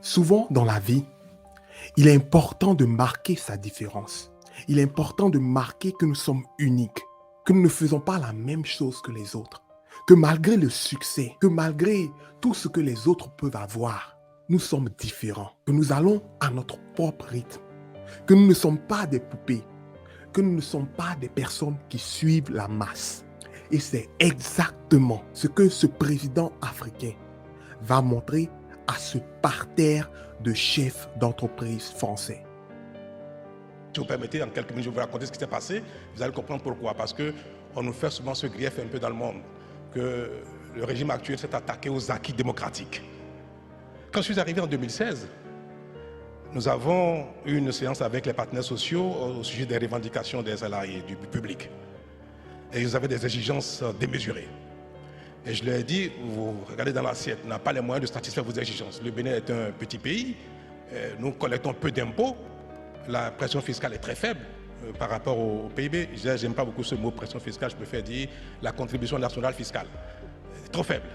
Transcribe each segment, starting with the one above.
Souvent dans la vie, il est important de marquer sa différence. Il est important de marquer que nous sommes uniques, que nous ne faisons pas la même chose que les autres, que malgré le succès, que malgré tout ce que les autres peuvent avoir, nous sommes différents, que nous allons à notre propre rythme, que nous ne sommes pas des poupées, que nous ne sommes pas des personnes qui suivent la masse. Et c'est exactement ce que ce président africain va montrer à ce parterre de chefs d'entreprise français. Si vous permettez, en quelques minutes, je vais vous raconter ce qui s'est passé. Vous allez comprendre pourquoi. Parce qu'on nous fait souvent ce grief un peu dans le monde, que le régime actuel s'est attaqué aux acquis démocratiques. Quand je suis arrivé en 2016, nous avons eu une séance avec les partenaires sociaux au sujet des revendications des salariés du public. Et ils avaient des exigences démesurées. Et je leur ai dit, vous regardez dans l'assiette, on n'a pas les moyens de satisfaire vos exigences. Le Bénin est un petit pays, nous collectons peu d'impôts, la pression fiscale est très faible par rapport au PIB. Je n'aime pas beaucoup ce mot pression fiscale, je préfère dire la contribution nationale fiscale. Trop faible.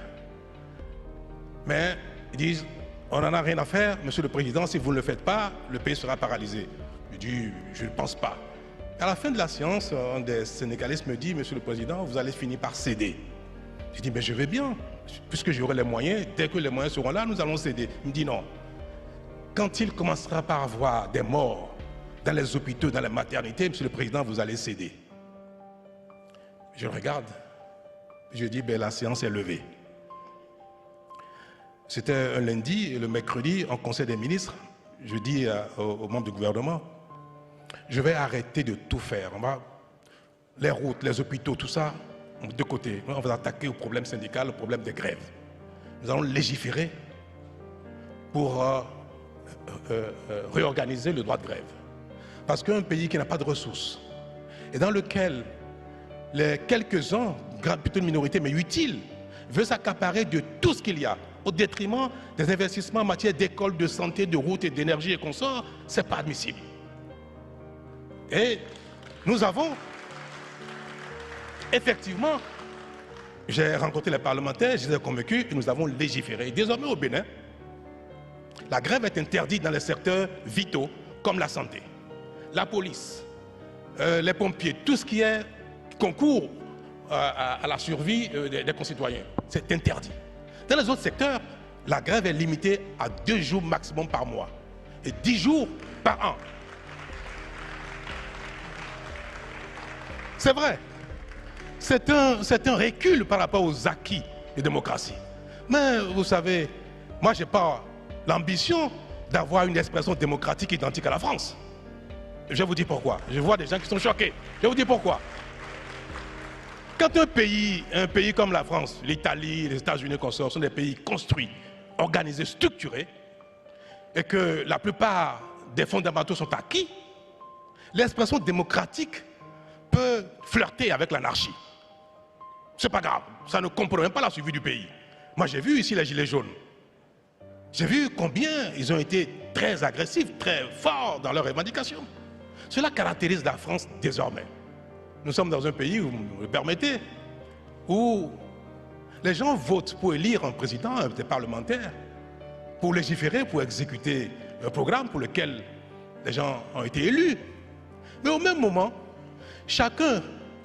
Mais ils disent, on n'en a rien à faire, monsieur le président, si vous ne le faites pas, le pays sera paralysé. Je dis, je ne pense pas. À la fin de la séance, un des syndicalistes me dit, monsieur le président, vous allez finir par céder. Je dis, mais je vais bien, puisque j'aurai les moyens, dès que les moyens seront là, nous allons céder. Il me dit non. Quand il commencera par avoir des morts dans les hôpitaux, dans les maternités, monsieur le président, vous allez céder. Je le regarde, je dis, ben, la séance est levée. C'était un lundi, et le mercredi, en conseil des ministres, je dis aux membres du gouvernement, je vais arrêter de tout faire. Les routes, les hôpitaux, tout ça, de côté. On va attaquer au problème syndical, au problème des grèves. Nous allons légiférer pour réorganiser le droit de grève. Parce qu'un pays qui n'a pas de ressources et dans lequel les quelques-uns, plutôt une minorité mais utile, veut s'accaparer de tout ce qu'il y a au détriment des investissements en matière d'école, de santé, de route et d'énergie et consorts, ce n'est pas admissible. Et nous avons, effectivement, j'ai rencontré les parlementaires, je les ai convaincus et nous avons légiféré. Désormais au Bénin, la grève est interdite dans les secteurs vitaux comme la santé, la police, les pompiers, tout ce qui est concours à la survie des concitoyens. C'est interdit. Dans les autres secteurs, la grève est limitée à 2 jours maximum par mois et 10 jours par an. C'est vrai. C'est un recul par rapport aux acquis de démocratie. Mais vous savez, moi je n'ai pas l'ambition d'avoir une expression démocratique identique à la France. Je vais vous dire pourquoi. Je vois des gens qui sont choqués. Je vais vous dire pourquoi. Quand un pays comme la France, l'Italie, les États-Unis consorts sont des pays construits, organisés, structurés, et que la plupart des fondamentaux sont acquis, l'expression démocratique peut flirter avec l'anarchie. C'est pas grave, ça ne compromet pas la survie du pays. Moi j'ai vu ici les gilets jaunes. J'ai vu combien ils ont été très agressifs, très forts dans leurs revendications. Cela caractérise la France désormais. Nous sommes dans un pays, où, vous me permettez, où les gens votent pour élire un président, des parlementaires, pour légiférer, pour exécuter un programme pour lequel les gens ont été élus. Mais au même moment, chacun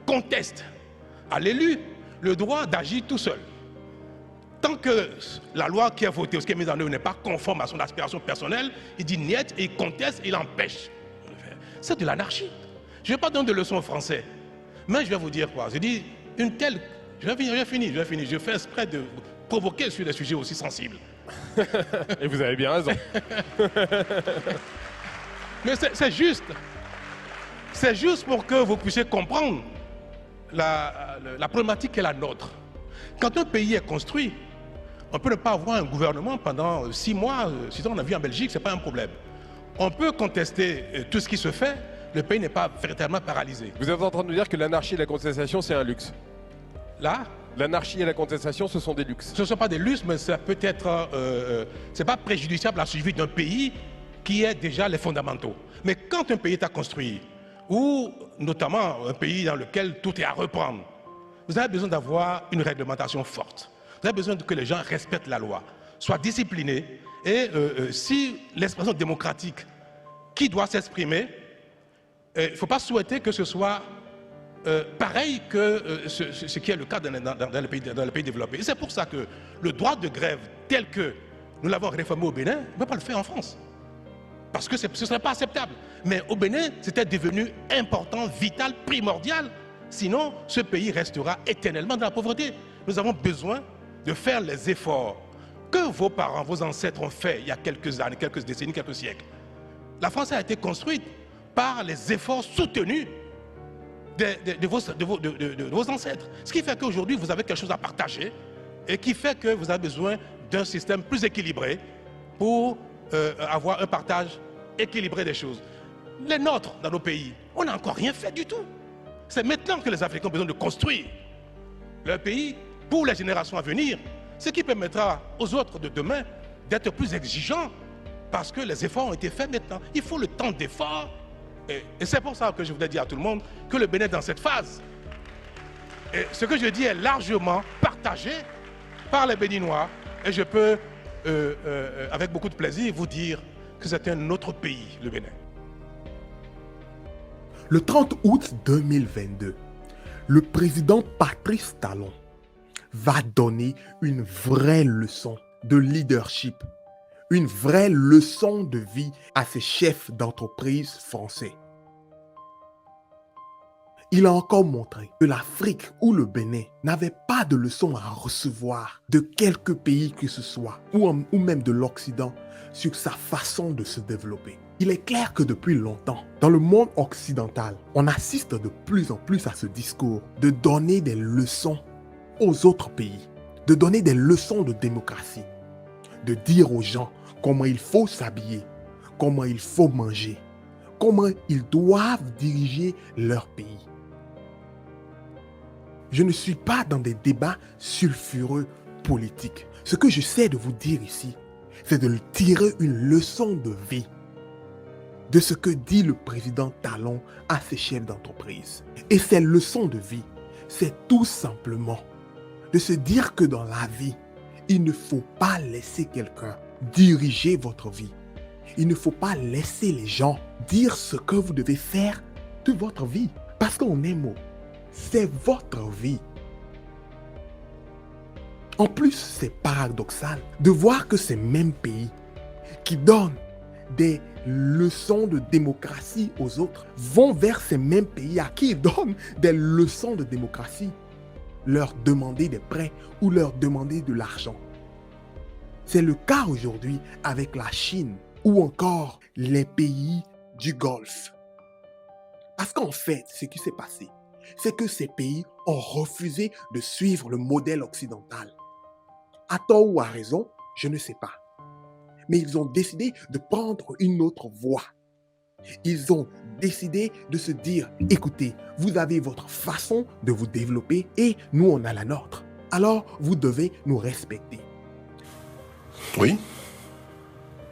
conteste à l'élu le droit d'agir tout seul. Tant que la loi qui est votée ou ce qui est mise en œuvre n'est pas conforme à son aspiration personnelle, il dit niet et il conteste et il empêche. C'est de l'anarchie. Je ne vais pas donner de leçons aux Français, mais je vais vous dire quoi. Je dis une telle. Je vais finir. Je fais exprès de provoquer sur des sujets aussi sensibles. Et vous avez bien raison. Mais c'est juste. C'est juste pour que vous puissiez comprendre la problématique qui est la nôtre. Quand un pays est construit, on peut ne pas avoir un gouvernement pendant 6 mois, 6 ans, on a vu en Belgique, ce n'est pas un problème. On peut contester tout ce qui se fait, le pays n'est pas véritablement paralysé. Vous êtes en train de nous dire que l'anarchie et la contestation, c'est un luxe. Là, l'anarchie et la contestation, ce sont des luxes. Ce ne sont pas des luxes, mais ça peut être, c'est pas préjudiciable à la survie d'un pays qui est déjà les fondamentaux. Mais quand un pays est à construire, ou notamment un pays dans lequel tout est à reprendre, vous avez besoin d'avoir une réglementation forte. Vous avez besoin que les gens respectent la loi. soit discipliné. Et si l'expression démocratique qui doit s'exprimer, il ne faut pas souhaiter que ce soit pareil que ce qui est le cas dans les pays développés. Et c'est pour ça que le droit de grève tel que nous l'avons réformé au Bénin, on ne peut pas le faire en France. Parce que ce ne serait pas acceptable. Mais au Bénin, c'était devenu important, vital, primordial. Sinon, ce pays restera éternellement dans la pauvreté. Nous avons besoin de faire les efforts que vos parents, vos ancêtres ont fait il y a quelques années, quelques décennies, quelques siècles. La France a été construite par les efforts soutenus de vos ancêtres. Ce qui fait qu'aujourd'hui, vous avez quelque chose à partager et qui fait que vous avez besoin d'un système plus équilibré pour avoir un partage équilibré des choses. Les nôtres, dans nos pays, on n'a encore rien fait du tout. C'est maintenant que les Africains ont besoin de construire leur pays pour les générations à venir, ce qui permettra aux autres de demain d'être plus exigeants parce que les efforts ont été faits maintenant. Il faut le temps d'effort. Et c'est pour ça que je voudrais dire à tout le monde que le Bénin est dans cette phase. Et ce que je dis est largement partagé par les Béninois. Et je peux, avec beaucoup de plaisir, vous dire que c'est un autre pays, le Bénin. Le 30 août 2022, le président Patrice Talon va donner une vraie leçon de leadership, une vraie leçon de vie à ses chefs d'entreprise français. Il a encore montré que l'Afrique ou le Bénin n'avait pas de leçon à recevoir de quelque pays que ce soit, ou même de l'Occident, sur sa façon de se développer. Il est clair que depuis longtemps, dans le monde occidental, on assiste de plus en plus à ce discours de donner des leçons aux autres pays, de donner des leçons de démocratie, de dire aux gens comment il faut s'habiller, comment il faut manger, comment ils doivent diriger leur pays. Je ne suis pas dans des débats sulfureux politiques. Ce que j'essaie de vous dire ici, c'est de tirer une leçon de vie de ce que dit le président Talon à ses chefs d'entreprise. Et ces leçons de vie, c'est tout simplement de se dire que dans la vie, il ne faut pas laisser quelqu'un diriger votre vie. Il ne faut pas laisser les gens dire ce que vous devez faire de votre vie. Parce qu'en un mot, c'est votre vie. En plus, c'est paradoxal de voir que ces mêmes pays qui donnent des leçons de démocratie aux autres vont vers ces mêmes pays à qui ils donnent des leçons de démocratie, leur demander des prêts ou leur demander de l'argent. C'est le cas aujourd'hui avec la Chine ou encore les pays du Golfe. Parce qu'en fait, ce qui s'est passé, c'est que ces pays ont refusé de suivre le modèle occidental. À tort ou à raison, je ne sais pas. Mais ils ont décidé de prendre une autre voie. Ils ont décidé de se dire, écoutez, vous avez votre façon de vous développer et nous, on a la nôtre. Alors, vous devez nous respecter. Oui,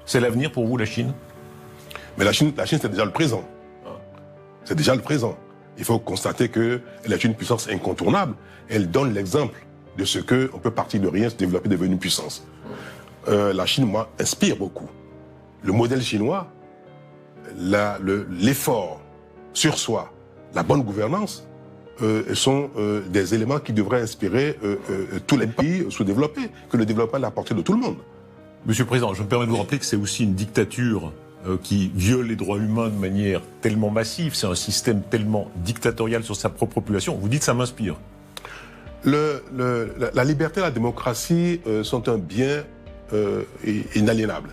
C'est l'avenir pour vous, la Chine? mais la Chine c'est déjà le présent. C'est déjà le présent. Il faut constater qu'elle est une puissance incontournable. Elle donne l'exemple de ce qu'on peut partir de rien, se développer, devenir une puissance. La Chine, moi, inspire beaucoup. Le modèle chinois, l'effort sur soi, la bonne gouvernance, sont des éléments qui devraient inspirer tous les pays sous-développés, que le développement est à la portée de tout le monde. Monsieur le Président, je me permets de vous rappeler que c'est aussi une dictature qui viole les droits humains de manière tellement massive, c'est un système tellement dictatorial sur sa propre population. Vous dites ça m'inspire. La liberté et la démocratie sont un bien inaliénable.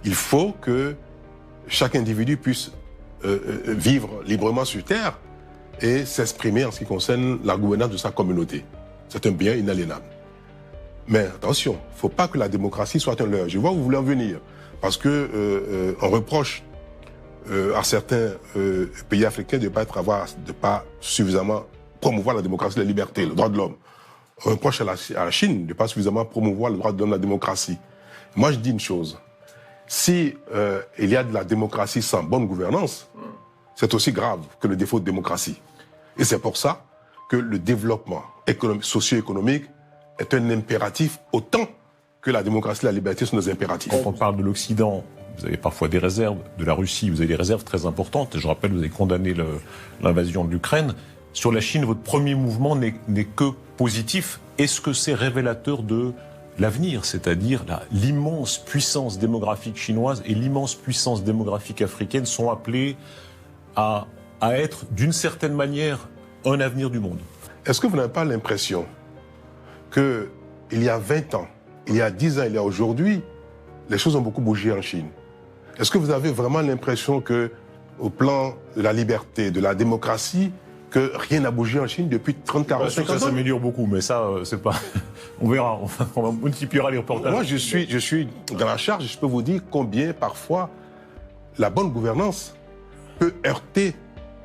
Il faut que chaque individu puisse vivre librement sur Terre et s'exprimer en ce qui concerne la gouvernance de sa communauté. C'est un bien inaliénable. Mais attention, il ne faut pas que la démocratie soit un leurre. Je vois où vous voulez en venir. Parce que on reproche à certains pays africains de ne pas suffisamment promouvoir la démocratie, la liberté, le droit de l'homme. On reproche à la Chine de ne pas suffisamment promouvoir le droit de l'homme, la démocratie. Moi, je dis une chose. Si il y a de la démocratie sans bonne gouvernance, c'est aussi grave que le défaut de démocratie. Et c'est pour ça que le développement socio-économique est un impératif autant que la démocratie et la liberté sont des impératifs. Quand on parle de l'Occident, vous avez parfois des réserves, de la Russie, vous avez des réserves très importantes. Je rappelle, vous avez condamné l'invasion de l'Ukraine. Sur la Chine, votre premier mouvement n'est que positif. Est-ce que c'est révélateur de l'avenir, c'est-à-dire l'immense puissance démographique chinoise et l'immense puissance démographique africaine sont appelées à être, d'une certaine manière, un avenir du monde? Est-ce que vous n'avez pas l'impression qu'il y a 20 ans, il y a 10 ans, il y a aujourd'hui, les choses ont beaucoup bougé en Chine? Est-ce que vous avez vraiment l'impression que, au plan de la liberté, de la démocratie, que rien n'a bougé en Chine depuis 30, 40, 50 ans? Ça s'améliore beaucoup, mais ça, c'est pas... On verra, on multipliera les reportages. Moi, je suis dans la charge et je peux vous dire combien, parfois, la bonne gouvernance peut heurter,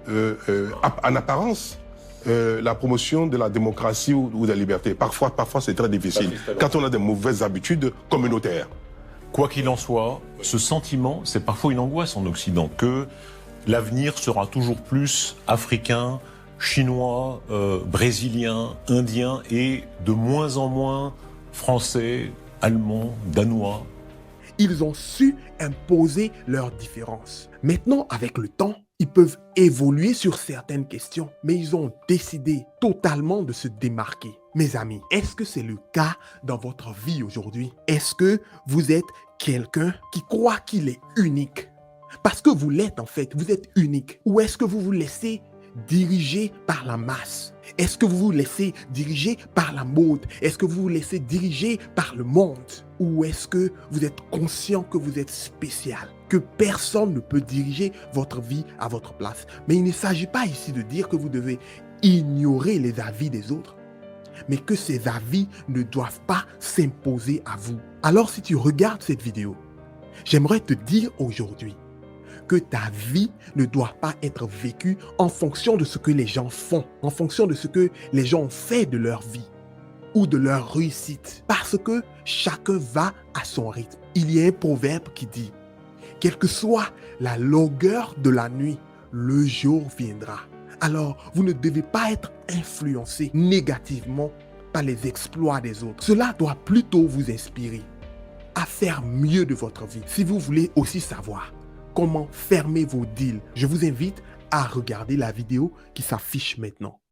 en apparence, la promotion de la démocratie ou de la liberté. Parfois, c'est très difficile. Quand on a des mauvaises habitudes communautaires. Quoi qu'il en soit, ce sentiment, c'est parfois une angoisse en Occident, que l'avenir sera toujours plus africain, chinois, brésilien, indien et de moins en moins français, allemand, danois. Ils ont su imposer leurs différences. Maintenant, avec le temps, ils peuvent évoluer sur certaines questions, mais ils ont décidé totalement de se démarquer. Mes amis, est-ce que c'est le cas dans votre vie aujourd'hui? Est-ce que vous êtes quelqu'un qui croit qu'il est unique? Parce que vous l'êtes en fait, vous êtes unique. Ou est-ce que vous vous laissez diriger par la masse? Est-ce que vous vous laissez diriger par la mode? Est-ce que vous vous laissez diriger par le monde? Ou est-ce que vous êtes conscient que vous êtes spécial? Que personne ne peut diriger votre vie à votre place? Mais il ne s'agit pas ici de dire que vous devez ignorer les avis des autres, mais que ces avis ne doivent pas s'imposer à vous. Alors si tu regardes cette vidéo, j'aimerais te dire aujourd'hui que ta vie ne doit pas être vécue en fonction de ce que les gens font, en fonction de ce que les gens ont fait de leur vie ou de leur réussite. Parce que chacun va à son rythme. Il y a un proverbe qui dit, quelle que soit la longueur de la nuit, le jour viendra. Alors, vous ne devez pas être influencé négativement par les exploits des autres. Cela doit plutôt vous inspirer à faire mieux de votre vie. Si vous voulez aussi savoir comment fermer vos deals, je vous invite à regarder la vidéo qui s'affiche maintenant.